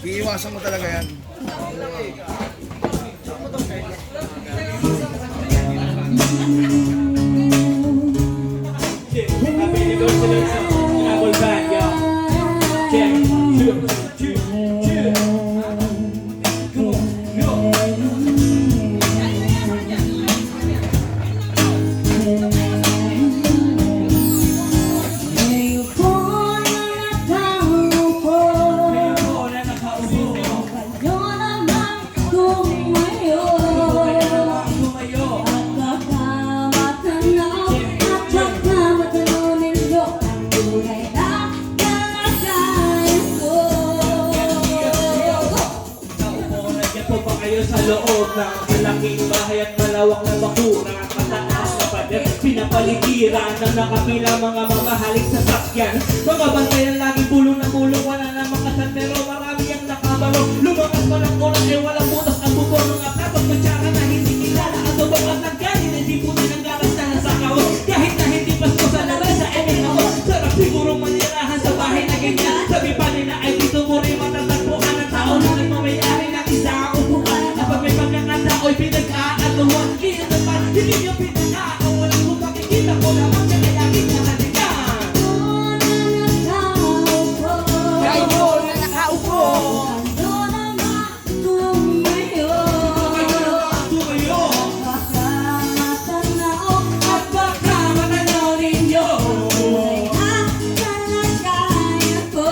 Iiwasan mo talaga yan. Sa loob ng malaking bahay at malawak na bakura, mataas na pader, pinapaligiran ng nakapila mga mamahaling sasakyan. Mga bantayan laging bulong na bulong, wala namang kasandero, marami ang nakabalo. Lumakas pa ng oras ay walang butas ang bubor ng atapag kutsara na hindi kilala. Ang tubong at nagkanin, hindi puti ng garas na nasa kaos. Kahit na hindi pasko sa labas sa emin ako, sarap siguro manirahan sa bahay na ganyan. Sabi pa nila ay dito mo rin matatagpuan ng tao na nagmamayari ng isang upuan. Oy, pinag-aagawan, kaya naman, hindi niyo pinag-aagawan. Kung makikita ko naman siya, kaya kinahalikan. Kaya mo na nakaupo. Ando naman tumayo. Makakatanaw At baka matanaw ninyo. at talagay ako.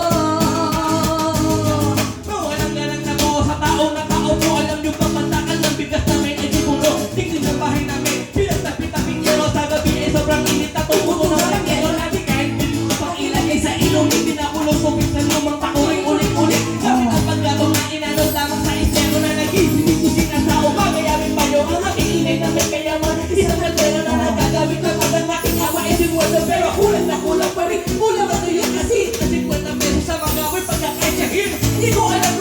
Walang galang na ko sa tao na kaupo. Alam niyo pa mantakal ng bigas na may ejipuno. Tingin sa bahay namin, pinagtapit-tapit yero. Sa gabi ay sobrang init at tumuto na walang yero. Lagi kahit bilhin ko pang ilagay sa ilong. Hindi na kulong kupit sa lumang takuring ulit-ulit. Kapit ang paggatong na inanod lamang sa estero na nag-isipin ko sinasao. Magayamin pa yung ang aking inay na may kayaman. Isang kaldero na nagagawin ka pa ng aking awa. E di wala pero kulang na kulang pa rin. Kulang na to yung kasi 50 pesos sa mga amoy pagkakasyahin. Hindi ko alam